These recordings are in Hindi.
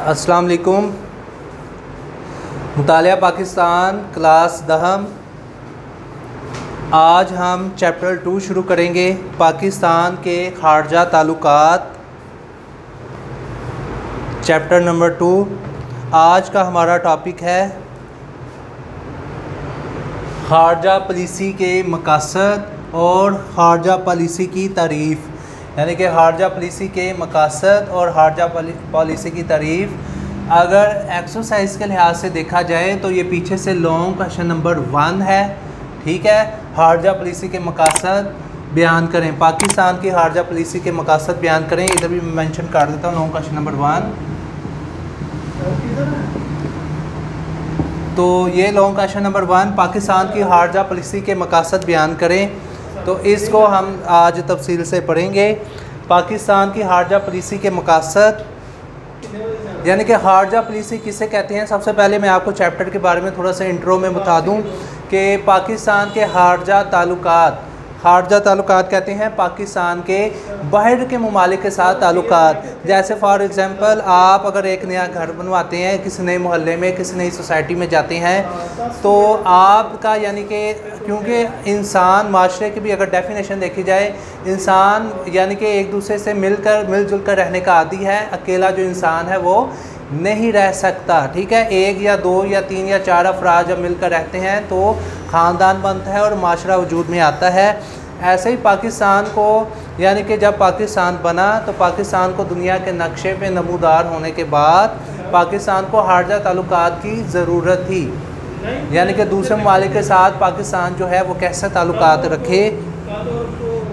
अस्सलाम वालेकुम। मुतालिया पाकिस्तान क्लास दहम। आज हम चैप्टर 2 शुरू करेंगे, पाकिस्तान के खारजा ताल्लुकात। Chapter number 2। आज का हमारा टॉपिक है खारजा पॉलिसी के मकासद और खारजा पॉलिसी की तारीफ़, यानी कि खारजा पॉलिसी के मकासद और खारजा पॉलिसी की तारीफ़। अगर एक्सरसाइज के लिहाज से देखा जाए तो ये पीछे से लॉन्ग क्वेश्चन नंबर 1 है, ठीक है। खारजा पॉलिसी के मकासद बयान करें, पाकिस्तान की खारजा पॉलिसी के मकासद बयान करें। इधर भी मेंशन कर देता हूँ लॉन्ग क्वेश्चन नंबर 1। तो ये लॉन्ग क्वेश्चन नंबर 1, पाकिस्तान की खारजा पॉलिसी के मकासद बयान करें। तो इसको हम आज तफसील से पढ़ेंगे। पाकिस्तान की खारजा पॉलिसी के मकासद, यानी कि खारजा पॉलिसी किसे कहते हैं। सबसे पहले मैं आपको चैप्टर के बारे में थोड़ा सा इंट्रो में बता दूं कि पाकिस्तान के खारजा ताल्लुकात कहते हैं पाकिस्तान के बाहर के ममालिक के साथ ताल्लुकात। जैसे फॉर एग्ज़ाम्पल आप अगर एक नया घर बनवाते हैं, किसी नए मोहल्ले में, किसी नई सोसाइटी में जाते हैं, तो आपका यानी कि क्योंकि इंसान माशरे की भी अगर डेफिनेशन देखी जाए, इंसान यानी कि एक दूसरे से मिलजुल कर रहने का आदी है। अकेला जो इंसान है वो नहीं रह सकता, ठीक है। 1 या 2 या 3 या 4 अफराद जब मिलकर रहते हैं तो ख़ानदान बनता है और माशरा वजूद में आता है। ऐसे ही पाकिस्तान को, यानी कि जब पाकिस्तान बना तो पाकिस्तान को दुनिया के नक्शे पे नमूदार होने के बाद पाकिस्तान को खारजा ताल्लुकात की ज़रूरत थी, यानी कि दूसरे ममालिक के साथ पाकिस्तान जो है वो कैसे ताल्लुकात रखे।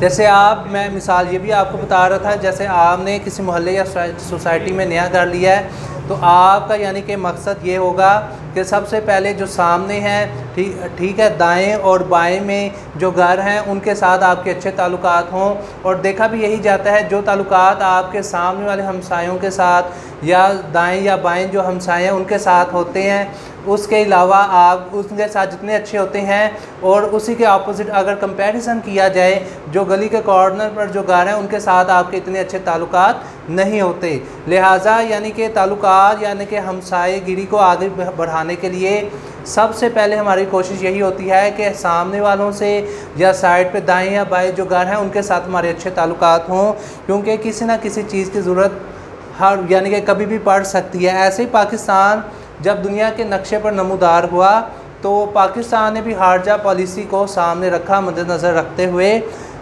जैसे मैं मिसाल ये भी आपको बता रहा था, जैसे आपने किसी मोहल्ले या सोसाइटी में नया घर लिया है, तो आपका यानी कि मकसद ये होगा कि सबसे पहले जो सामने हैं, ठीक है, दाएं और बाएं में जो घर हैं उनके साथ आपके अच्छे ताल्लुकात हों। और देखा भी यही जाता है, जो ताल्लुकात आपके सामने वाले हमसायों के साथ या दाएं या बाएं जो हमसाए हैं उनके साथ होते हैं, उसके अलावा आप उनके साथ जितने अच्छे होते हैं, और उसी के अपोजिट अगर कंपैरिजन किया जाए, जो गली के कॉर्नर पर जो घर हैं उनके साथ आपके इतने अच्छे ताल्लुकात नहीं होते। लिहाजा यानी कि ताल्लुकात यानी कि हमसायेगिरी को आगे बढ़ाने के लिए सबसे पहले हमारी कोशिश यही होती है कि सामने वालों से या साइड पे दाएं या बाएं जो घर हैं उनके साथ हमारे अच्छे ताल्लुकात हों, क्योंकि किसी ना किसी चीज़ की ज़रूरत हर यानी कि कभी भी पड़ सकती है। ऐसे ही पाकिस्तान जब दुनिया के नक्शे पर नमूदार हुआ तो पाकिस्तान ने भी खारजा पॉलिसी को सामने रखा। मद्देनज़र रखते हुए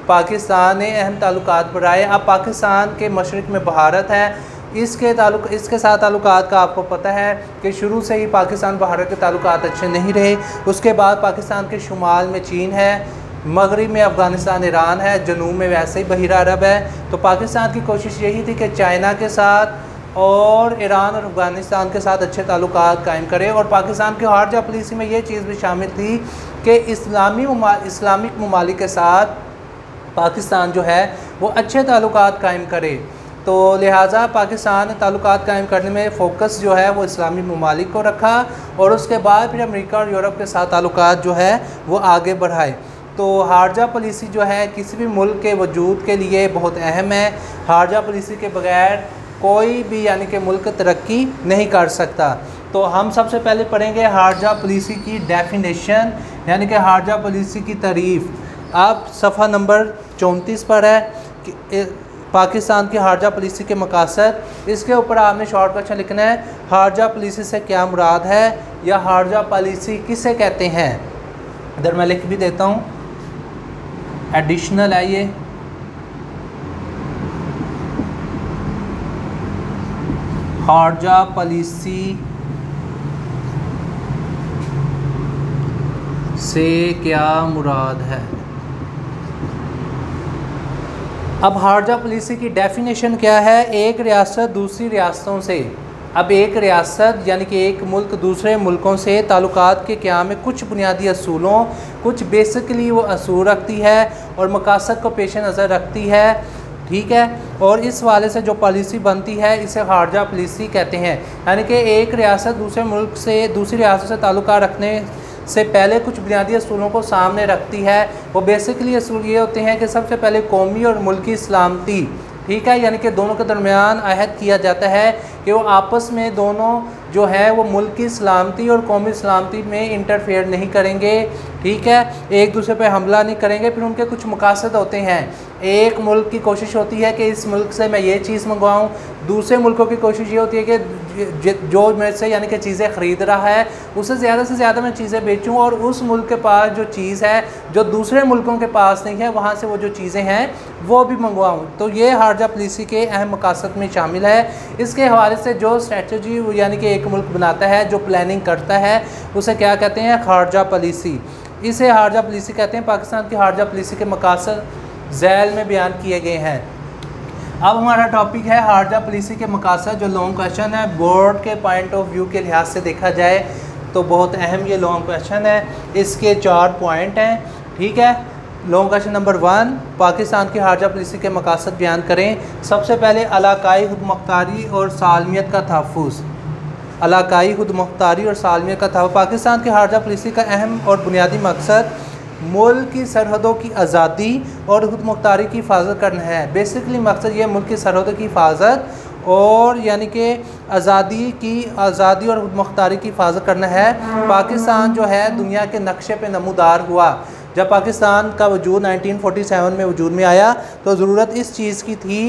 पाकिस्तान ने अहम ताल्लुकात बढ़ाए। अब पाकिस्तान के मशरिक़ में भारत है, इसके साथ ताल्लुकात का आपको पता है कि शुरू से ही पाकिस्तान भारत के ताल्लुकात अच्छे नहीं रहे। उसके बाद पाकिस्तान के शुमाल में चीन है, मगरिब में अफ़गानिस्तान ईरान है, जनूब में वैसे ही बहिरा अरब है। तो पाकिस्तान की कोशिश यही थी कि चाइना के साथ और ईरान और अफ़गानिस्तान के साथ अच्छे ताल्लुकात कायम करे। और पाकिस्तान की खारजा पॉलिसी में ये चीज़ भी शामिल थी कि इस्लामिक ममालिक के साथ पाकिस्तान जो है वो अच्छे ताल्लुकात कायम करे। तो लिहाजा पाकिस्तान ने ताल्लुकात कायम करने में फ़ोकस जो है वो इस्लामी ममालिक को रखा, और उसके बाद फिर अमेरिका और यूरोप के साथ ताल्लुकात जो है वो आगे बढ़ाए। तो खारजा पॉलिसी जो है किसी भी मुल्क के वजूद के लिए बहुत अहम है। खारजा पॉलिसी के बगैर कोई भी यानी कि मुल्क तरक्की नहीं कर सकता। तो हम सबसे पहले पढ़ेंगे खारजा पॉलिसी की डेफिनेशन, यानी कि खारजा पॉलिसी की तारीफ़। अब सफ़ा नंबर 34 पर है कि पाकिस्तान की खारजा पॉलिसी के मकासद। इसके ऊपर आपने शॉर्ट क्वेश्चन लिखना है, खारजा पॉलिसी से क्या मुराद है या खारजा पॉलिसी किसे कहते हैं। इधर मैं लिख भी देता हूँ, एडिशनल है ये। खारजा पॉलिसी से क्या मुराद है। अब खारजा पॉलिसी की डेफिनेशन क्या है। एक रियासत दूसरी रियासतों से, अब एक रियासत यानी कि एक मुल्क दूसरे मुल्कों से ताल्लुकात के क़याम में कुछ बुनियादी असूलों, कुछ बेसिकली वो असूल रखती है और मकासद को पेश नज़र रखती है, ठीक है। और इस वाले से जो पॉलिसी बनती है इसे खारजा पॉलिसी कहते हैं। यानी कि एक रियासत दूसरे मुल्क से दूसरी रियासत से ताल्लुकात रखने से पहले कुछ बुनियादी असूलों को सामने रखती है। वो बेसिकली असूल ये होते हैं कि सबसे पहले कौमी और मुल्की सलामती, ठीक है, यानी कि दोनों के दरमियान अहद किया जाता है कि वो आपस में दोनों जो है वो मुल्क की सलामती और कौमी सलामती में इंटरफेयर नहीं करेंगे। ठीक है, एक दूसरे पे हमला नहीं करेंगे। फिर उनके कुछ मकासद होते हैं। एक मुल्क की कोशिश होती है कि इस मुल्क से मैं ये चीज़ मंगवाऊँ, दूसरे मुल्कों की कोशिश ये होती है कि जो मेरे से यानी कि चीज़ें ख़रीद रहा है उससे ज़्यादा मैं चीज़ें बेचूँ और उस मुल्क के पास जो चीज़ है जो दूसरे मुल्कों के पास नहीं है वहाँ से वो जो चीज़ें हैं वो भी मंगवाऊँ। तो ये हार्जा पॉलिसी के अहम मकासद में शामिल है। इसके हवाले से जो स्ट्रेटजी यानी कि एक मुल्क बनाता है, जो प्लानिंग करता है, उसे क्या कहते हैं? हार्जा पॉलिसी। इसे हार्जा पॉलिसी कहते हैं। पाकिस्तान की हार्जा पॉलिसी के मकासद झैल में बयान किए गए हैं। अब हमारा टॉपिक है हार्जा पॉलिसी के मकासद, जो लॉन्ग क्वेश्चन है। बोर्ड के पॉइंट ऑफ व्यू के लिहाज से देखा जाए तो बहुत अहम ये लॉन्ग क्वेश्चन है। इसके 4 पॉइंट हैं। ठीक है, लॉन्ग क्वेश्चन नंबर 1, पाकिस्तान की हार्जा पॉलिसी के मकासद बयान करें। सबसे पहले इलाकाई खुदमुख्तारी और सालमियत का तहफ़्फ़ुज़। इलाकाई खुदमुख्तारी और सालमियत का तहफ़्फ़ुज़। पाकिस्तान की हार्जा पॉलिसी का अहम और बुनियादी मकसद मुल्क की सरहदों की आज़ादी और खुदमुख्तारी की हिफाजत करना है। बेसिकली मकसद ये मुल्क की सरहदों की हिफाजत और यानी कि आज़ादी और खुदमुख्तारी की हिफाजत करना है। पाकिस्तान जो है दुनिया के नक्शे पे नमूदार हुआ। जब पाकिस्तान का वजूद 1947 में वजूद में आया तो ज़रूरत इस चीज़ की थी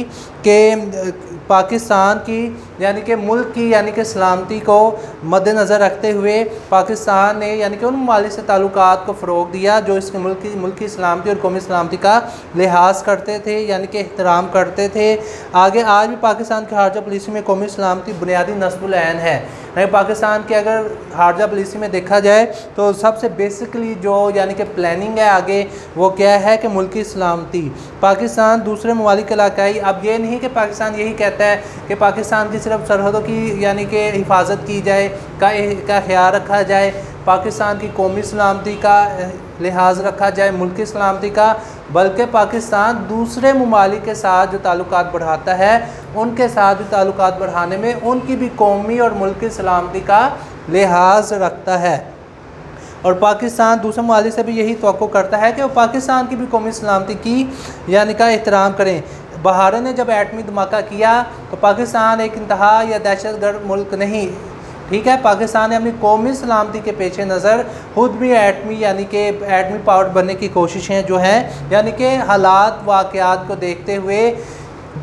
कि पाकिस्तान की यानी कि मुल्क की यानी कि सलामती को मद्देनज़र रखते हुए पाकिस्तान ने यानी कि उन ममालिक से ताल्लुकात को फ़रोग़ दिया जो इसके मुल्क की सलामती और कौमी सलामती का लिहाज करते थे, यानी कि एहतराम करते थे। आगे आज भी पाकिस्तान की हार्जा पॉलिसी में कौमी सलामती बुनियादी नस्बुल ऐन है। पाकिस्तान के अगर हार्जा पॉलिसी में देखा जाए तो सबसे बेसिकली जो यानी कि प्लानिंग है आगे वो क्या है कि मुल्क की सलामती। पाकिस्तान दूसरे ममालिक इलाकाई, अब ये नहीं कि पाकिस्तान यही कहता है कि पाकिस्तान की सिर्फ सरहदों की यानी कि हिफाजत की जाए, का ख्याल रखा जाए, पाकिस्तान की कौमी सलामती का लिहाज रखा जाए, मुल्क की सलामती का, बल्कि पाकिस्तान दूसरे ममालिक के साथ जो ताल्लुकात बढ़ाता है उनके साथ भी ताल्लुकात बढ़ाने में उनकी भी कौमी और मुल्क की सलामती का लिहाज रखता है। और पाकिस्तान दूसरे ममालिक से भी यही तवक्को करता है कि वो पाकिस्तान की भी कौमी सलामती की यानी का एहतराम करें। बहारे ने जब एटमी धमाका किया तो पाकिस्तान एक इंतहा या दहशतगर्द मुल्क नहीं, ठीक है, पाकिस्तान ने अपनी कौमी सलामती के पेश नज़र खुद भी एटमी यानी कि एटमी पावर बनने की कोशिशें जो हैं यानी कि हालात वाक़यात को देखते हुए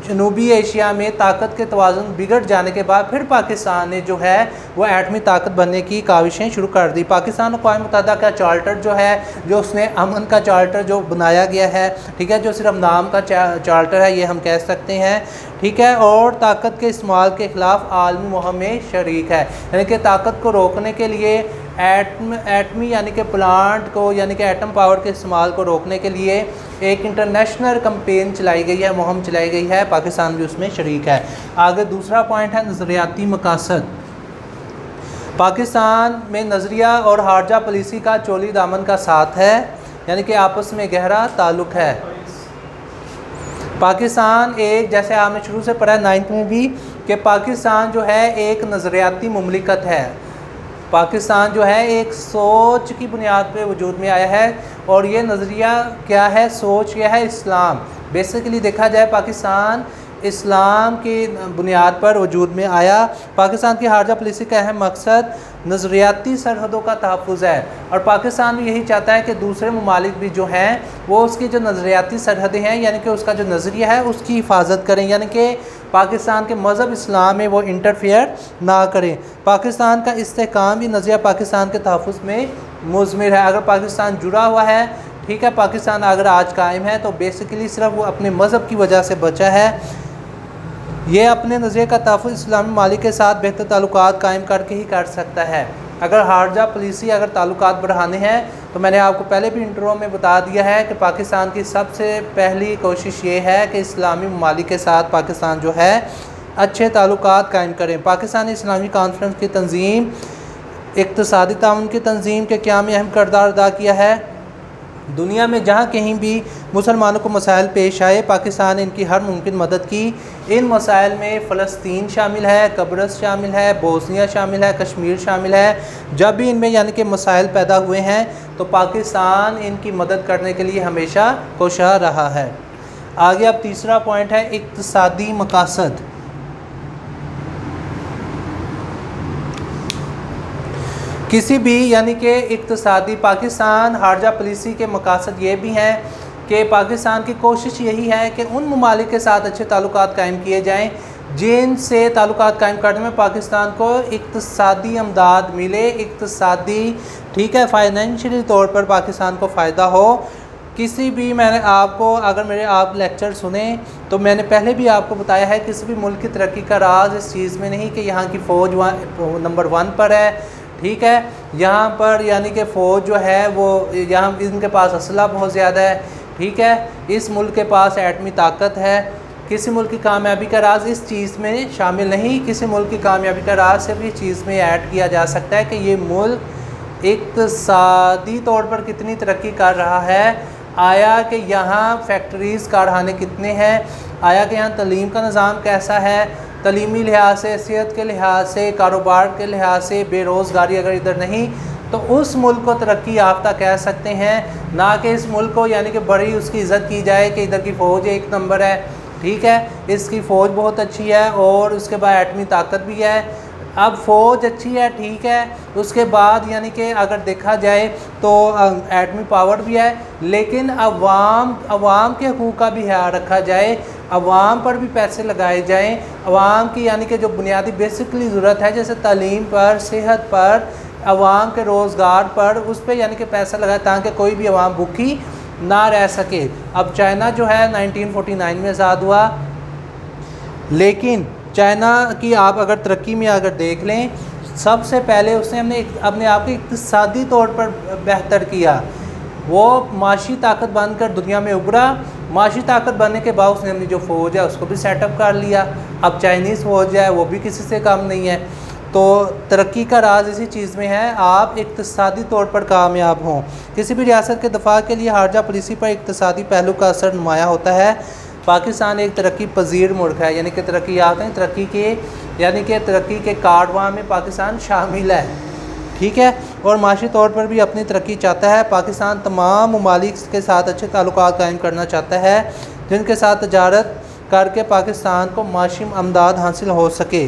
जनूबी एशिया में ताकत के तवाज़ुन बिगड़ जाने के बाद फिर पाकिस्तान ने जो है वो एटमी ताकत बनने की काविशें शुरू कर दी। पाकिस्तान को अक़वाम मुत्तहिदा का चार्टर जो है, जो उसने अमन का चार्टर जो बनाया गया है, ठीक है, जो सिर्फ नाम का चार्टर है ये हम कह सकते हैं, ठीक है, और ताकत के इस्तेमाल के ख़िलाफ़ आलमी मुहिम में शरीक है। यानी कि ताकत को रोकने के लिए एटमी यानी कि प्लांट को यानी कि एटम पावर के इस्तेमाल को रोकने के लिए एक इंटरनेशनल कैंपेन चलाई गई है, मुहिम चलाई गई है, पाकिस्तान भी उसमें शरीक है। आगे दूसरा पॉइंट है नज़रियाती मकासद। पाकिस्तान में नज़रिया और हार्जा पॉलिसी का चोली दामन का साथ है, यानी कि आपस में गहरा ताल्लुक़ है। पाकिस्तान एक, जैसे आपने शुरू से पढ़ा 9th में भी, कि पाकिस्तान जो है एक नज़रियाती मुमलिकत है। पाकिस्तान जो है एक सोच की बुनियाद पे वजूद में आया है और ये नज़रिया क्या है, सोच क्या है, इस्लाम। बेसिकली देखा जाए पाकिस्तान इस्लाम की बुनियाद पर वजूद में आया। पाकिस्तान की हार्जा पॉलिसी का अहम मकसद नज़रियाती सरहदों का तहफ़्फ़ुज़ है और पाकिस्तान भी यही चाहता है कि दूसरे ममालिक भी जो हैं वो उसकी जो नज़रियाती सरहदें हैं यानी कि उसका जो नज़रिया है उसकी हिफाजत करें, यानी कि पाकिस्तान के मज़हब इस्लाम में वो इंटरफेयर ना करें। पाकिस्तान का इस्तेहकाम भी नज़रिया पाकिस्तान के तहफ़्फ़ुज़ में मुज़मिर है। अगर पाकिस्तान जुड़ा हुआ है, ठीक है, पाकिस्तान अगर आज कायम है तो बेसिकली सिर्फ वो अपने मज़हब की वजह से बचा है। ये अपने नज़रिए का तहफ़्फ़ुज़ इस्लामी ममालिक के साथ बेहतर ताल्लुकात कायम करके ही कर सकता है। अगर हार्जा पॉलिसी अगर ताल्लुकात बढ़ाने हैं तो मैंने आपको पहले भी इंट्रो में बता दिया है कि पाकिस्तान की सबसे पहली कोशिश ये है कि इस्लामी ममालिक के साथ पाकिस्तान जो है अच्छे ताल्लुकात कायम करें। पाकिस्तानी इस्लामी कॉन्फ्रेंस की तंजीम इक़्तिसादी ताउन की तंजीम के क़याम में अहम किरदार अदा किया है। दुनिया में जहाँ कहीं भी मुसलमानों को मसाइल पेश आए पाकिस्तान ने इनकी हर मुमकिन मदद की। इन मसाइल में फ़लस्तीन शामिल है, कब्रस शामिल है, बोस्निया शामिल है, कश्मीर शामिल है। जब भी इनमें यानी कि मसाइल पैदा हुए हैं तो पाकिस्तान इनकी मदद करने के लिए हमेशा कोशां रहा है। आगे अब तीसरा पॉइंट है इक्तिसादी मकासद। किसी भी यानी कि इक्तिसादी पाकिस्तान हारजा पॉलिसी के मकासद ये भी हैं कि पाकिस्तान की कोशिश यही है कि उन ममालिक के साथ अच्छे ताल्लुकात कायम किए जाएँ जिनसे ताल्लुकात कायम करने में पाकिस्तान को इक्तिसादी अमदाद मिले, इक्तिसादी ठीक है फाइनेंशियली तौर पर पाकिस्तान को फ़ायदा हो। किसी भी मैंने आपको अगर मेरे आप लेक्चर सुने तो मैंने पहले भी आपको बताया है किसी भी मुल्क की तरक्की का राज इस चीज़ में नहीं कि यहाँ की फ़ौज नंबर 1 पर है, ठीक है, यहाँ पर यानी कि फ़ौज जो है वो यहाँ इनके पास असला बहुत ज़्यादा है, ठीक है, इस मुल्क के पास एटमी ताकत है। किसी मुल्क की कामयाबी का राज इस चीज़ में शामिल नहीं, किसी मुल्क की कामयाबी का राज सिर्फ इस चीज़ में ऐड किया जा सकता है कि ये मुल्क इक़्तिसादी तौर पर कितनी तरक्की कर रहा है, आया कि यहाँ फैक्ट्रीज़ कारखाने कितने हैं, आया कि यहाँ तलीम का निज़ाम कैसा है, तलीमी लिहाज से, सेहत के लिहाज से, कारोबार के लिहाज से, बेरोज़गारी अगर इधर नहीं तो उस मुल्क को तरक्की याफ्ता कह सकते हैं, ना कि इस मुल्क को यानी कि बड़ी उसकी इज़्ज़त की जाए कि इधर की फ़ौज एक नंबर है, ठीक है, इसकी फ़ौज बहुत अच्छी है और उसके बाद एटमी ताकत भी है। अब फ़ौज अच्छी है, ठीक है, उसके बाद यानी कि अगर देखा जाए तो एटमी पावर भी है, लेकिन अवाम के हकूक़ का भी ख्याल रखा जाए, अवाम पर भी पैसे लगाए जाएं, अवाम की यानी कि जो बुनियादी बेसिकली ज़रूरत है जैसे तालीम पर, सेहत पर, अवाम के रोज़गार पर, उस पर यानी कि पैसा लगाए ताकि कोई भी अवाम भूखी ना रह सके। अब चाइना जो है 1949 में आज़ाद हुआ, लेकिन चाइना की आप अगर तरक्की में अगर देख लें सबसे पहले उसने अपने आप को इक़्तिसादी तौर पर बेहतर किया, वो माशी ताकत बनकर दुनिया में उभरा, माशी ताकत बनने के बाद उसने अपनी जो फ़ौज है उसको भी सेटअप कर लिया। अब चाइनीज़ फ़ौज है वो भी किसी से कम नहीं है। तो तरक्की का राज इसी चीज़ में है, आप इक़्तिसादी तौर पर कामयाब हों। किसी भी रियासत के दफा के लिए हारजा पॉलिसी पर इक़्तिसादी पहलू का असर नुमाया होता है। पाकिस्तान एक तरक्की पजीर मुल्क है, यानी कि तरक्की याफ्ता हैं, तरक्की के कारवां में पाकिस्तान शामिल है, ठीक है, और माशी तौर पर भी अपनी तरक्की चाहता है। पाकिस्तान तमाम ममालिक के साथ अच्छे ताल्लुकात कायम करना चाहता है जिनके साथ तजारत करके पाकिस्तान को माशी अमदाद हासिल हो सके।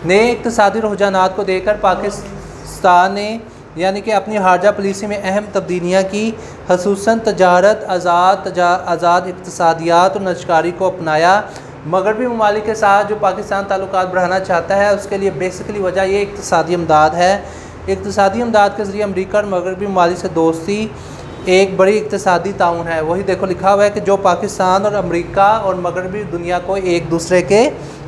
नए इक़्तिसादी रुझानात को देखकर पाकिस्तान ने यानी कि अपनी हारजा पॉलिसी में अहम तब्दीलियाँ की, ख़ुसूसन तजारत, आज़ाद इक़्तिसादियात और नशकारी को अपनाया। मगरबी ममालिक के साथ जो पाकिस्तान ताल्लुकात बढ़ाना चाहता है उसके लिए बेसिकली वजह ये इक़्तिसादी इमदाद है। इक़्तिसादी इमदाद के ज़रिए अमरीका और मगरबी ममालिक से दोस्ती एक बड़ी इक़्तिसादी ताउन है। वही देखो लिखा हुआ है कि जो पाकिस्तान और अमरीका और मगरबी दुनिया को एक दूसरे के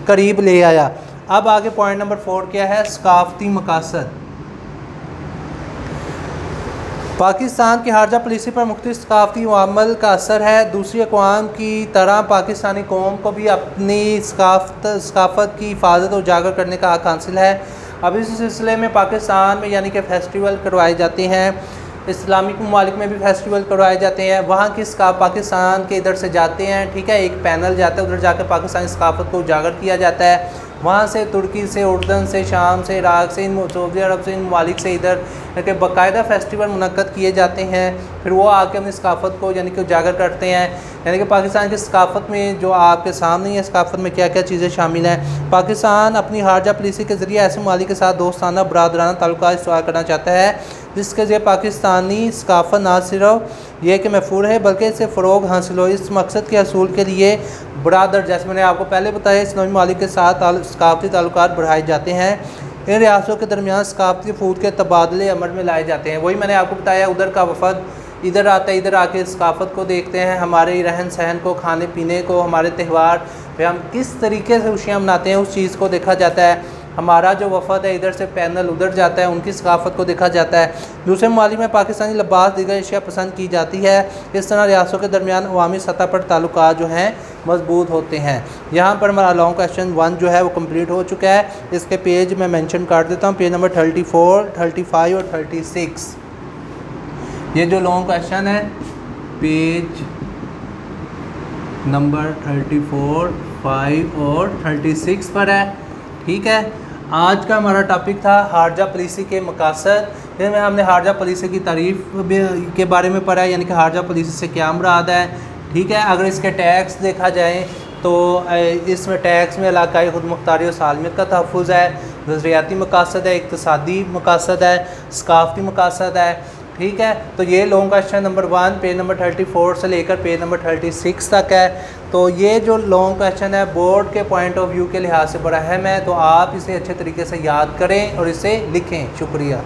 करीब ले आया। अब आगे पॉइंट नंबर 4 क्या है, सकाफ़ती मकासद। पाकिस्तान की हारजा पॉलिसी पर मुख्तलिफ सकाफ़ती अवामल का असर है। दूसरी अक़वाम की तरह पाकिस्तानी कौम को भी अपनी सकाफ़त की हिफाजत और उजागर करने का हक़ हासिल है। अब इस सिलसिले में पाकिस्तान में यानी कि फ़ेस्टिवल करवाए जाते हैं, इस्लामिक ममालिक में भी फेस्टिवल करवाए जाते हैं। वहाँ की पाकिस्तान के इधर से जाते हैं, ठीक है, एक पैनल जाता है, उधर जाकर पाकिस्तानी सकाफ़त को उजागर किया जाता है। वहाँ से तुर्की से, उर्दन से, शाम से, इराक़ से, सऊदी अरब से, इन ममालिक से इधर के बाकायदा फेस्टिवल मुनक़्क़द किए जाते हैं। फिर वो आके अपनी सकाफ़त को यानी कि उजागर करते हैं। यानी कि पाकिस्तान की सकाफ़त में जो आपके सामने है, सकाफ़त में क्या क्या चीज़ें शामिल हैं। पाकिस्तान अपनी हारजा पॉलिसी के ज़रिए ऐसे ममालिक के साथ दोस्ताना बरादराना ताल्लुकात इस्तेमाल करना चाहता है जिसके ज़रिए पाकिस्तानी सकाफ़त ना सिर्फ ये कि महफूज है बल्कि इससे फ़रोग़ हासिल हो। इस मकसद के हसूल के लिए बरादर, जैसे मैंने आपको पहले बताया, इस्लामी ममालिक के साथ सकाफ़ती ताल्लुकात बढ़ाए जाते हैं। इन रियासतों के दरमियान सकाफ़ती फूद के तबादले अमल में लाए जाते हैं। वही मैंने आपको बताया, उधर का वफ़द इधर आता है, इधर आके सकाफ़त को देखते हैं, हमारे रहन सहन को, खाने पीने को, हमारे त्यौहार पे हम किस तरीके से खुशियाँ मनाते हैं उस चीज़ को देखा जाता है। हमारा जो वफ़द है इधर से पैनल उधर जाता है, उनकी सकाफ़त को देखा जाता है। दूसरे ममालिक में पाकिस्तानी लिबास, दीगर अशिया पसंद की जाती है। इस तरह रियासतों के दरमियान अवामी सतह पर ताल्लुकात जो हैं मजबूत होते हैं। यहाँ पर हमारा लॉन्ग क्वेश्चन 1 जो है वो कंप्लीट हो चुका है। इसके पेज मैं मेंशन कर देता हूँ, पेज नंबर 34, 35 और 36। ये जो लॉन्ग क्वेश्चन है पेज नंबर 34, 5 और 36 पर है, ठीक है। आज का हमारा टॉपिक था हारजा पॉलिसी के मकासद। इसमें हमने हारजा पॉलिसी की तारीफ़ के बारे में पढ़ा है, यानी कि हारजा पॉलिसी से क्या मुराद है, ठीक है। अगर इसके टैक्स देखा जाए तो इसमें टैक्स में इलाकाई खुद मुख्तारी और सालमियत का तहफ़्फ़ुज़ है, नज़रियाती मकासद है, इक़्तिसादी मकासद है, सकाफ़ती मकासद है। ठीक है, तो ये long question number 1 page number 34 से लेकर पेज नंबर 36 तक है। तो ये जो लॉन्ग क्वेश्चन है बोर्ड के पॉइंट ऑफ व्यू के लिहाज से बड़ा अहम है, तो आप इसे अच्छे तरीके से याद करें और इसे लिखें। शुक्रिया।